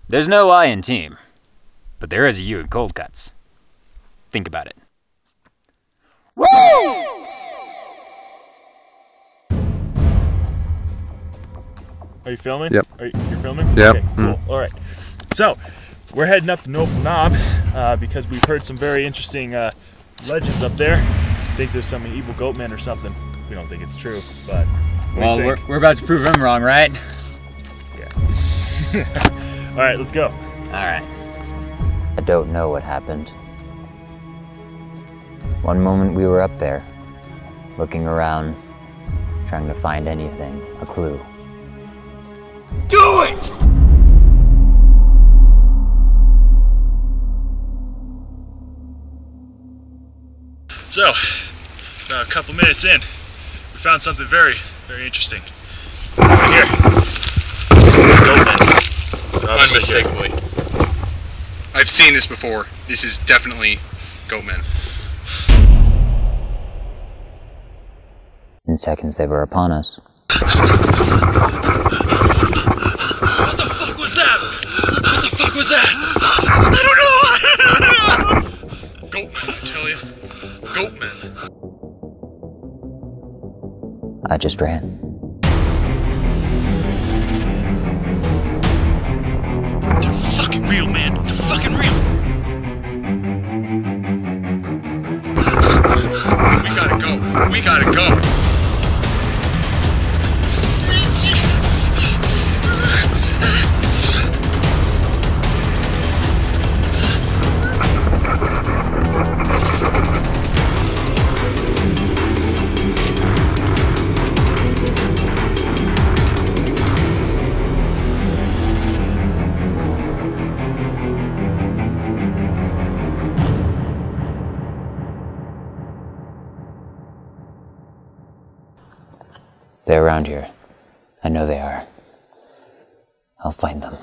There's no I in team, but there is a U in cold cuts. Think about it. Woo! Are you filming? Yep. You're filming? Yep. Okay, cool. All right. So, we're heading up to Noble Knob because we've heard some very interesting legends up there. I think there's some evil goatmen or something. We don't think it's true, but Well, we're about to prove them wrong, right? Yeah. All right, let's go. All right. I don't know what happened. One moment we were up there, looking around, trying to find anything, a clue. Do it! So, about a couple minutes in, we found something very, very interesting. Right here. Goatmen. Unmistakably. I've seen this before. This is definitely Goatmen. In seconds they were upon us. What the fuck was that? What the fuck was that? I don't know! Goatmen, I tell you. Goatmen. I just ran. They're fucking real, man. They're fucking real. We gotta go. We gotta go. They're around here. I know they are. I'll find them.